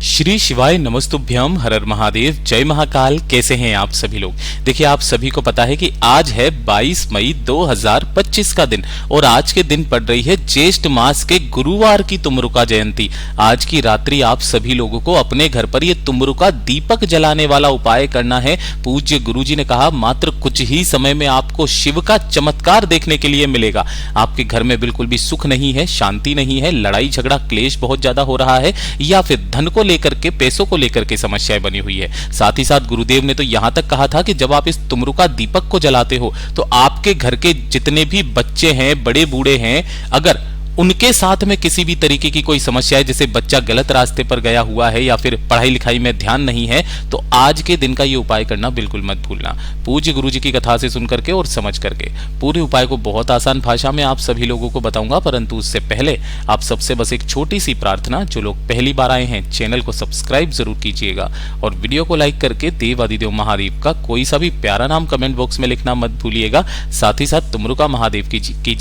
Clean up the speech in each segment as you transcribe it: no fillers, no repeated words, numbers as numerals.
श्री शिवाय नमस्तुभ्यम, हर हर महादेव, जय महाकाल। कैसे हैं आप सभी लोग। देखिए, आप सभी को पता है कि आज है 22 मई 2025 का दिन और आज के दिन पड़ रही है ज्येष्ठ मास के गुरुवार की तुमरुका जयंती। आज की रात्रि आप सभी लोगों को अपने घर पर ये तुमरुका दीपक जलाने वाला उपाय करना है। पूज्य गुरुजी ने कहा मात्र कुछ ही समय में आपको शिव का चमत्कार देखने के लिए मिलेगा। आपके घर में बिल्कुल भी सुख नहीं है, शांति नहीं है, लड़ाई झगड़ा क्लेश बहुत ज्यादा हो रहा है या फिर धन को लेकर के, पैसों को लेकर के समस्याएं बनी हुई है। साथ ही साथ गुरुदेव ने तो यहां तक कहा था कि जब आप इस तुमरुका दीपक को जलाते हो तो आपके घर के जितने भी बच्चे हैं, बड़े बूढ़े हैं, अगर उनके साथ में किसी भी तरीके की कोई समस्या है, जैसे बच्चा गलत रास्ते पर गया हुआ है या फिर पढ़ाई लिखाई में ध्यान नहीं है, तो आज के दिन का ये उपाय करना बिल्कुल मत भूलना। पूज्य गुरुजी की कथा से सुन करके और समझ करके पूरे उपाय को बहुत आसान भाषा में आप सभी लोगों को बताऊंगा, परंतु उससे पहले आप सबसे बस एक छोटी सी प्रार्थना, जो लोग पहली बार आए हैं चैनल को सब्सक्राइब जरूर कीजिएगा और वीडियो को लाइक करके देवादिदेव महादेव का कोई सा भी प्यारा नाम कमेंट बॉक्स में लिखना मत भूलिएगा। साथ ही साथ तुमरुका महादेव की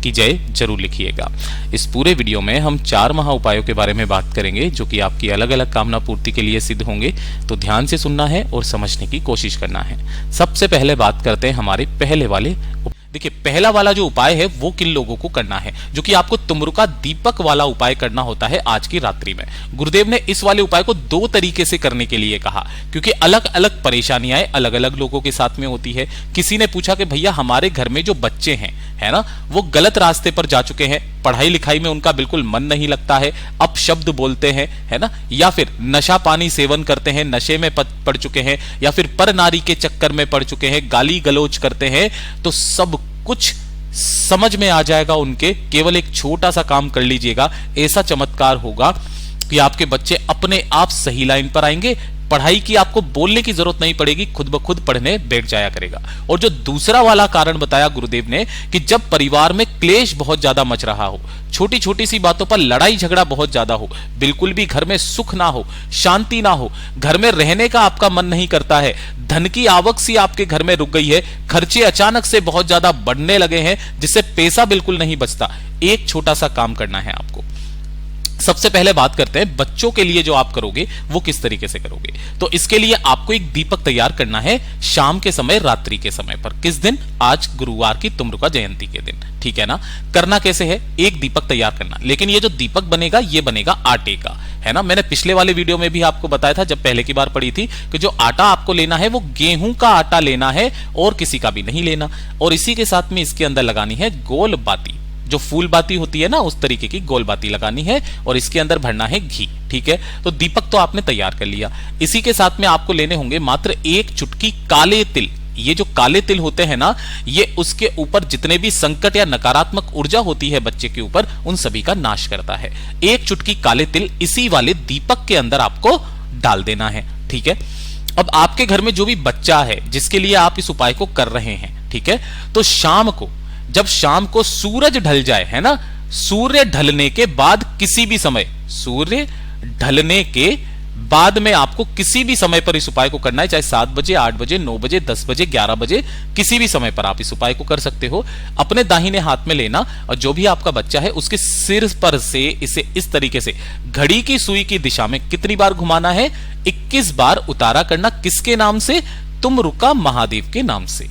जय जरूर लिखिएगा। इस पूरे वीडियो में हम 4 महा उपायों के बारे में बात करेंगे जो कि आपकी अलग अलग कामना पूर्ति के लिए सिद्ध होंगे, तो ध्यान से सुनना है और समझने की कोशिश करना है। सबसे पहले बात करते हैं हमारे पहले वाले। देखिए, पहला वाला जो उपाय है वो किन लोगों को करना है, जो कि आपको तुमरुका दीपक वाला उपाय करना होता है आज की रात्रि में। गुरुदेव ने इस वाले उपाय को 2 तरीके से करने के लिए कहा, क्योंकि अलग अलग परेशानियां अलग अलग लोगों के साथ में होती है। किसी ने पूछा कि भैया हमारे घर में जो बच्चे हैं, है ना, वो गलत रास्ते पर जा चुके हैं, पढ़ाई लिखाई में उनका बिल्कुल मन नहीं लगता है, अपशब्द बोलते हैं, है ना, या फिर नशा पानी सेवन करते हैं, नशे में पड़ चुके हैं, या फिर पर नारी के चक्कर में पड़ चुके हैं, गाली गलौज करते हैं, तो सब कुछ समझ में आ जाएगा उनके। केवल एक छोटा सा काम कर लीजिएगा, ऐसा चमत्कार होगा कि आपके बच्चे अपने आप सही लाइन पर आएंगे। पढ़ाई की आपको बोलने की जरूरत नहीं पड़ेगी, खुद ब खुद पढ़ने बैठ जाया करेगा। और जो दूसरा वाला कारण बताया गुरुदेव ने कि जब परिवार में क्लेश बहुत ज्यादा मच रहा हो, छोटी छोटी सी बातों पर लड़ाई झगड़ा बहुत ज्यादा हो, बिल्कुल भी घर में सुख ना हो, शांति ना हो, घर में रहने का आपका मन नहीं करता है, धन की आवक सी आपके घर में रुक गई है, खर्चे अचानक से बहुत ज्यादा बढ़ने लगे हैं जिससे पैसा बिल्कुल नहीं बचता, एक छोटा सा काम करना है आपको। सबसे पहले बात करते हैं बच्चों के लिए जो आप करोगे वो किस तरीके से करोगे। तो इसके लिए आपको एक दीपक तैयार करना है शाम के समय, रात्रि के समय पर। किस दिन? आज गुरुवार की तुमरुका जयंती के दिन, ठीक है ना। करना कैसे है? एक दीपक तैयार करना, लेकिन ये जो दीपक बनेगा ये बनेगा आटे का, है ना। मैंने पिछले वाले वीडियो में भी आपको बताया था, जब पहले की बार पड़ी थी, कि जो आटा आपको लेना है वो गेहूं का आटा लेना है और किसी का भी नहीं लेना। और इसी के साथ में इसके अंदर लगानी है गोल बाती, जो फूल बाती होती है ना, उस तरीके की गोल बाती लगानी है और इसके अंदर भरना है घी, ठीक है। तो दीपक तो आपने तैयार कर लिया। इसी के साथ में आपको लेने होंगे मात्र 1 चुटकी काले तिल। ये जो काले तिल होते हैं ना, ये उसके ऊपर जितने भी संकट या नकारात्मक ऊर्जा होती है बच्चे के ऊपर, उन सभी का नाश करता है। 1 चुटकी काले तिल इसी वाले दीपक के अंदर आपको डाल देना है, ठीक है। अब आपके घर में जो भी बच्चा है जिसके लिए आप इस उपाय को कर रहे हैं, ठीक है, तो शाम को, जब शाम को सूरज ढल जाए, है ना, सूर्य ढलने के बाद किसी भी समय, सूर्य ढलने के बाद में आपको किसी भी समय पर इस उपाय को करना है, चाहे 7 बजे, 8 बजे, 9 बजे, 10 बजे, 11 बजे, किसी भी समय पर आप इस उपाय को कर सकते हो। अपने दाहिने हाथ में लेना और जो भी आपका बच्चा है उसके सिर पर से इसे इस तरीके से घड़ी की सुई की दिशा में कितनी बार घुमाना है? 21 बार उतारा करना। किसके नाम से? तुमरुका महादेव के नाम से।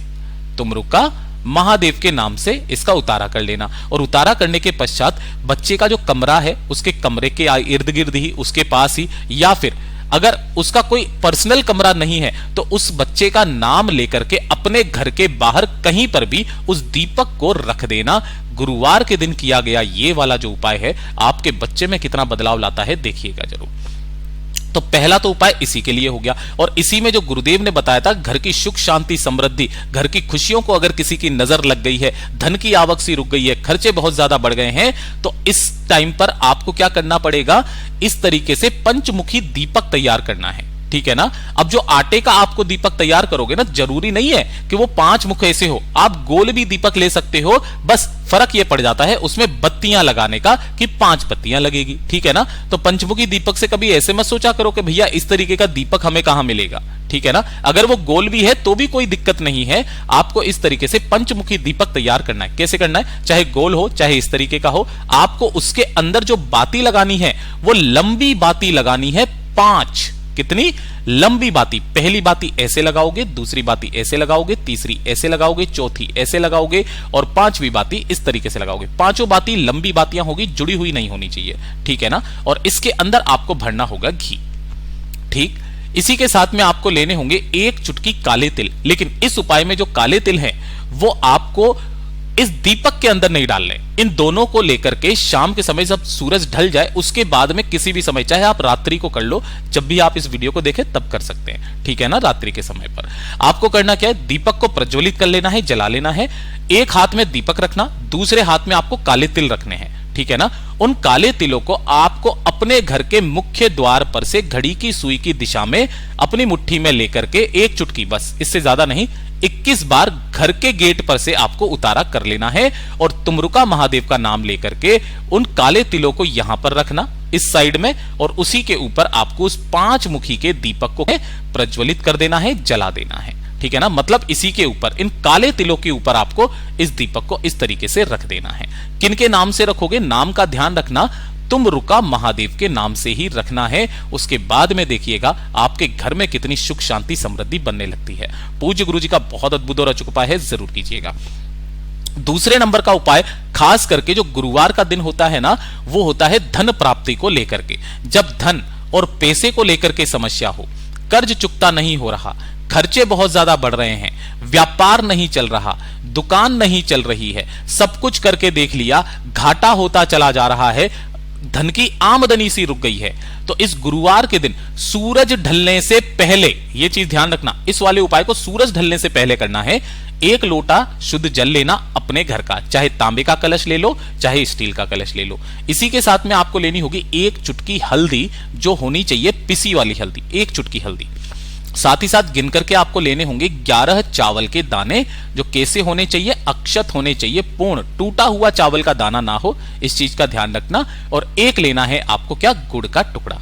तुमरुका महादेव के नाम से इसका उतारा कर लेना। और उतारा करने के पश्चात बच्चे का जो कमरा है उसके कमरे के इर्द गिर्द ही, उसके पास ही, या फिर अगर उसका कोई पर्सनल कमरा नहीं है तो उस बच्चे का नाम लेकर के अपने घर के बाहर कहीं पर भी उस दीपक को रख देना। गुरुवार के दिन किया गया ये वाला जो उपाय है आपके बच्चे में कितना बदलाव लाता है देखिएगा जरूर। तो पहला तो उपाय इसी के लिए हो गया। और इसी में जो गुरुदेव ने बताया था, घर की सुख शांति समृद्धि, घर की खुशियों को अगर किसी की नजर लग गई है, धन की आवक सी रुक गई है, खर्चे बहुत ज्यादा बढ़ गए हैं, तो इस टाइम पर आपको क्या करना पड़ेगा? इस तरीके से पंचमुखी दीपक तैयार करना है, ठीक है ना। अब जो आटे का आपको दीपक तैयार करोगे ना, जरूरी नहीं है कि वो 5 मुख ऐसे हो, आप गोल भी दीपक ले सकते हो, बस फर्क ये पड़ जाता है उसमें बत्तियां लगाने का कि 5 बत्तियां लगेगी, ठीक है ना। तो पंचमुखी दीपक से कभी ऐसे मत सोचा करो कि भैया इस तरीके का दीपक हमें कहां मिलेगा, ठीक है ना। अगर वो गोल भी है तो भी कोई दिक्कत नहीं है, आपको इस तरीके से पंचमुखी दीपक तैयार करना है। कैसे करना है? चाहे गोल हो चाहे इस तरीके का हो, आपको उसके अंदर जो बाती लगानी है वो लंबी बाती लगानी है, 5 कितनी लंबी बाती, पहली बाती ऐसे लगाओगे, दूसरी बाती ऐसे लगाओगे, तीसरी ऐसे लगाओगे, चौथी ऐसे लगाओगे और पांचवी बाती इस तरीके से लगाओगे। पांचों बाती लंबी बातियां होगी, जुड़ी हुई नहीं होनी चाहिए, ठीक है ना। और इसके अंदर आपको भरना होगा घी, ठीक। इसी के साथ में आपको लेने होंगे 1 चुटकी काले तिल, लेकिन इस उपाय में जो काले तिल हैं वो आपको इस दीपक के अंदर नहीं डालने। इन दोनों को लेकर के शाम के समय जब सूरज ढल जाए उसके बाद में किसी भी समय, चाहे आप रात्रि को कर लो, जब भी आप इस वीडियो को देखें तब कर सकते हैं, ठीक है ना। रात्रि के समय पर आपको करना क्या है, दीपक को प्रज्वलित कर लेना है, जला लेना है। एक हाथ में दीपक रखना, दूसरे हाथ में आपको काले तिल रखने हैं, ठीक है ना। उन काले तिलों को आपको अपने घर के मुख्य द्वार पर से घड़ी की सुई की दिशा में अपनी मुट्ठी में लेकर के 1 चुटकी, बस इससे ज्यादा नहीं, 21 बार घर के गेट पर से आपको उतारा कर लेना है। और तुमरुका महादेव का नाम लेकर के उन काले तिलों को यहां पर रखना इस साइड में, और उसी के ऊपर आपको उस 5 मुखी के दीपक को प्रज्वलित कर देना है, जला देना है, ठीक है ना। मतलब इसी के ऊपर, इन काले तिलों के ऊपर आपको इस दीपक को इस तरीके से रख देना है। किनके नाम से रखोगे, नाम का ध्यान रखना, तुमरुका महादेव के नाम से ही रखना है। उसके बाद में देखिएगा आपके घर में कितनी सुख शांति समृद्धि बनने लगती है। पूज्य गुरु जी का बहुत अद्भुत और अचूक उपाय है, जरूर कीजिएगा। दूसरे नंबर का उपाय, खास करके जो गुरुवार का दिन होता है ना, वो होता है धन प्राप्ति को लेकर के। जब धन और पैसे को लेकर के समस्या हो, कर्ज चुकता नहीं हो रहा, खर्चे बहुत ज्यादा बढ़ रहे हैं, व्यापार नहीं चल रहा, दुकान नहीं चल रही है, सब कुछ करके देख लिया, घाटा होता चला जा रहा है, धन की आमदनी सी रुक गई है, तो इस गुरुवार के दिन सूरज ढलने से पहले, ये चीज ध्यान रखना, इस वाले उपाय को सूरज ढलने से पहले करना है। 1 लोटा शुद्ध जल लेना अपने घर का, चाहे तांबे का कलश ले लो, चाहे स्टील का कलश ले लो। इसी के साथ में आपको लेनी होगी 1 चुटकी हल्दी, जो होनी चाहिए पिसी वाली हल्दी, 1 चुटकी हल्दी। साथ ही साथ गिन करके आपको लेने होंगे 11 चावल के दाने, जो कैसे होने चाहिए, अक्षत होने चाहिए, पूर्ण, टूटा हुआ चावल का दाना ना हो, इस चीज का ध्यान रखना। और 1 लेना है आपको क्या, गुड़ का टुकड़ा।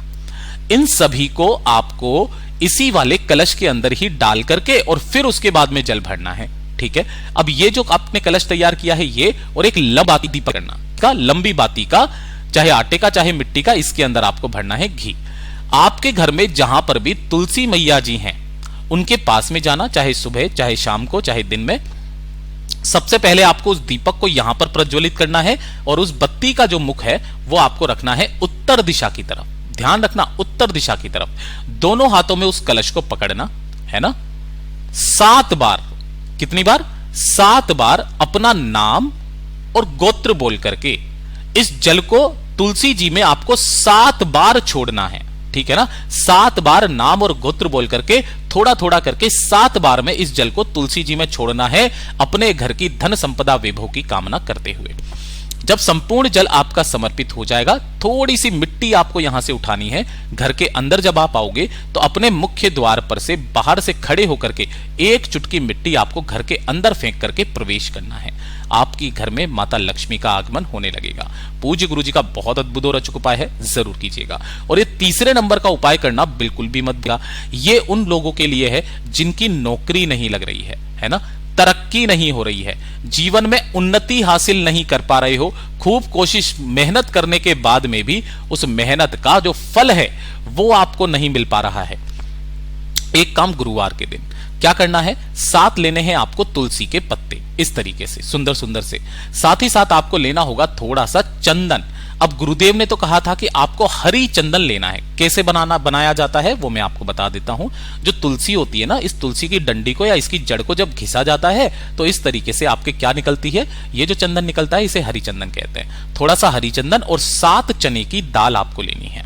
इन सभी को आपको इसी वाले कलश के अंदर ही डाल करके और फिर उसके बाद में जल भरना है, ठीक है। अब ये जो आपने कलश तैयार किया है ये, और एक लंबी दीपक करना का, लंबी बाती का, चाहे आटे का चाहे मिट्टी का, इसके अंदर आपको भरना है घी। आपके घर में जहां पर भी तुलसी मैया जी हैं उनके पास में जाना, चाहे सुबह चाहे शाम को चाहे दिन में। सबसे पहले आपको उस दीपक को यहां पर प्रज्वलित करना है और उस बत्ती का जो मुख है वो आपको रखना है उत्तर दिशा की तरफ। ध्यान रखना, उत्तर दिशा की तरफ। दोनों हाथों में उस कलश को पकड़ना है ना। 7 बार, कितनी बार, 7 बार अपना नाम और गोत्र बोल करके इस जल को तुलसी जी में आपको 7 बार छोड़ना है, ठीक है ना। 7 बार नाम और गोत्र बोल करके थोड़ा थोड़ा करके 7 बार में इस जल को तुलसी जी में छोड़ना है, अपने घर की धन संपदा वैभव की कामना करते हुए। जब संपूर्ण जल आपका समर्पित हो जाएगा, थोड़ी सी मिट्टी आपको यहां से उठानी है। घर के अंदर जब आप आओगे तो अपने मुख्य द्वार पर से बाहर से खड़े होकर के 1 चुटकी मिट्टी आपको घर के अंदर फेंक करके प्रवेश करना है। आपकी घर में माता लक्ष्मी का आगमन होने लगेगा। पूज्य गुरु जी का बहुत अद्भुत और अचूक उपाय है, जरूर कीजिएगा। और ये तीसरे नंबर का उपाय करना बिल्कुल भी मत भूलिएगा। ये उन लोगों के लिए है जिनकी नौकरी नहीं लग रही है ना, तरक्की नहीं हो रही है, जीवन में उन्नति हासिल नहीं कर पा रहे हो, खूब कोशिश मेहनत करने के बाद में भी उस मेहनत का जो फल है वो आपको नहीं मिल पा रहा है। एक काम, गुरुवार के दिन क्या करना है, 7 लेने हैं आपको तुलसी के पत्ते, इस तरीके से सुंदर सुंदर से। साथ ही साथ आपको लेना होगा थोड़ा सा चंदन। अब गुरुदेव ने तो कहा था कि आपको हरी चंदन लेना है। कैसे बनाया जाता है वो मैं आपको बता देता हूं। जो तुलसी होती है ना, इस तुलसी की डंडी को या इसकी जड़ को जब घिसा जाता है तो इस तरीके से आपके क्या निकलती है, ये जो चंदन निकलता है इसे हरी चंदन कहते हैं। थोड़ा सा हरी चंदन और 7 चने की दाल आपको लेनी है,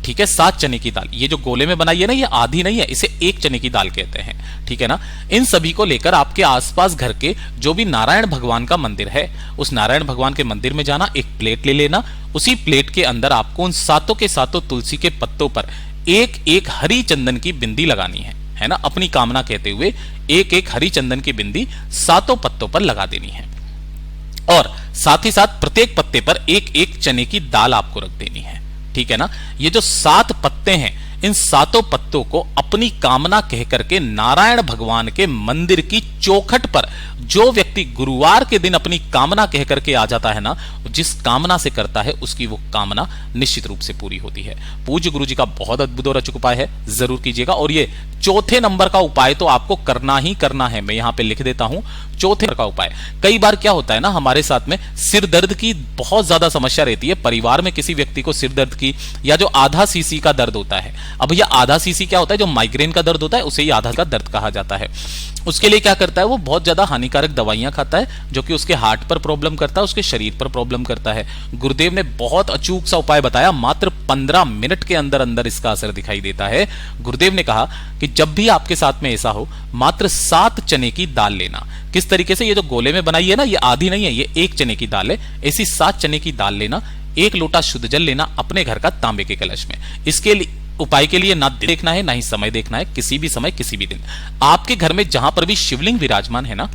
ठीक है। 7 चने की दाल, ये जो गोले में बनाई है ना, ये आधी नहीं है, इसे 1 चने की दाल कहते हैं, ठीक है ना। इन सभी को लेकर आपके आसपास घर के जो भी नारायण भगवान का मंदिर है, उस नारायण भगवान के मंदिर में जाना, एक प्लेट ले लेना। उसी प्लेट के अंदर आपको उन 7 के 7 तुलसी के पत्तों पर एक एक हरी चंदन की बिंदी लगानी है ना। अपनी कामना कहते हुए एक एक हरी चंदन की बिंदी 7 पत्तों पर लगा देनी है। और साथ ही साथ प्रत्येक पत्ते पर एक एक चने की दाल आपको रख देनी है, ठीक है ना। ये जो 7 पत्ते हैं, इन सातों पत्तों को अपनी कामना कह करके नारायण भगवान के मंदिर की चौखट पर जो व्यक्ति गुरुवार के दिन अपनी कामना कह करके आ जाता है ना, जिस कामना से करता है उसकी वो कामना निश्चित रूप से पूरी होती है। पूज्य गुरु जी का बहुत अद्भुत और अचूक उपाय है, जरूर कीजिएगा। और ये चौथे नंबर का उपाय तो आपको करना ही करना है, मैं यहां पे लिख देता हूं चौथे नंबर का उपाय। कई बार क्या होता है ना, हमारे साथ में सिर दर्द की बहुत ज्यादा समस्या रहती है, परिवार में किसी व्यक्ति को सिर दर्द की या जो आधा सीसी का दर्द होता है। अब यह आधा सीसी क्या होता है, जो माइग्रेन का दर्द होता है उसे ही आधा का दर्द कहा जाता है। उसके लिए क्या करता है, वो बहुत ज्यादा हानिकारक दवाइयां खाता है, जो कि उसके हार्ट पर प्रॉब्लम करता है, उसके शरीर पर प्रॉब्लम करता है। गुरुदेव ने बहुत अचूक सा उपाय बताया, मात्र 15 मिनट के अंदर अंदर इसका असर दिखाई देता है। गुरुदेव ने कहा कि जब भी आपके साथ में ऐसा हो, मात्र 7 चने की दाल लेना। किस तरीके से, ये जो गोले में बनाई है ना, ये आधी नहीं है, ये 1 चने की दाल है। ऐसी 7 चने की दाल लेना, 1 लोटा शुद्ध जल लेना अपने घर का तांबे के कलश में। इसके लिए उपाय के लिए ना देखना है ना ही समय देखना है, किसी भी समय किसी भी दिन आपके घर में जहां पर भी शिवलिंग विराजमान है ना,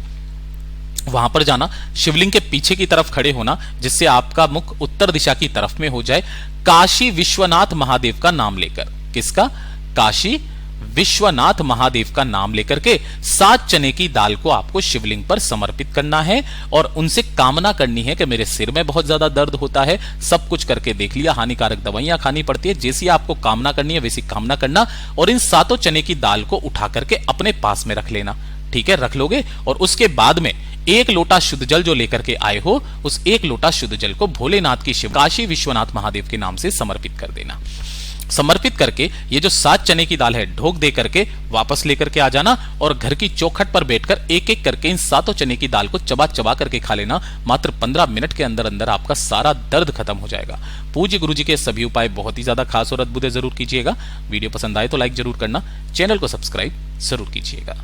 वहां पर जाना, शिवलिंग के पीछे की तरफ खड़े होना, जिससे आपका मुख उत्तर दिशा की तरफ में हो जाए। काशी विश्वनाथ महादेव का नाम लेकर, किसका, काशी विश्वनाथ महादेव का नाम लेकर के 7 चने की दाल को आपको शिवलिंग पर समर्पित करना है और उनसे कामना करनी है कि मेरे सिर में बहुत ज्यादा दर्द होता है, सब कुछ करके देख लिया, हानिकारक दवाइयां खानी पड़ती है, जैसी आपको कामना करनी है वैसी कामना करना, और इन 7 चने की दाल को उठा करके अपने पास में रख लेना। ठीक है, रख लोगे और उसके बाद में 1 लोटा शुद्ध जल जो लेकर के आए हो, उस 1 लोटा शुद्ध जल को भोलेनाथ की शिव काशी विश्वनाथ महादेव के नाम से समर्पित कर देना। समर्पित करके ये जो 7 चने की दाल है ढोक दे करके वापस लेकर के आ जाना और घर की चौखट पर बैठकर एक एक करके इन 7 चने की दाल को चबा चबा करके खा लेना। मात्र 15 मिनट के अंदर अंदर आपका सारा दर्द खत्म हो जाएगा। पूज्य गुरु जी के सभी उपाय बहुत ही ज्यादा खास और अद्भुत है, जरूर कीजिएगा। वीडियो पसंद आए तो लाइक जरूर करना, चैनल को सब्सक्राइब जरूर कीजिएगा।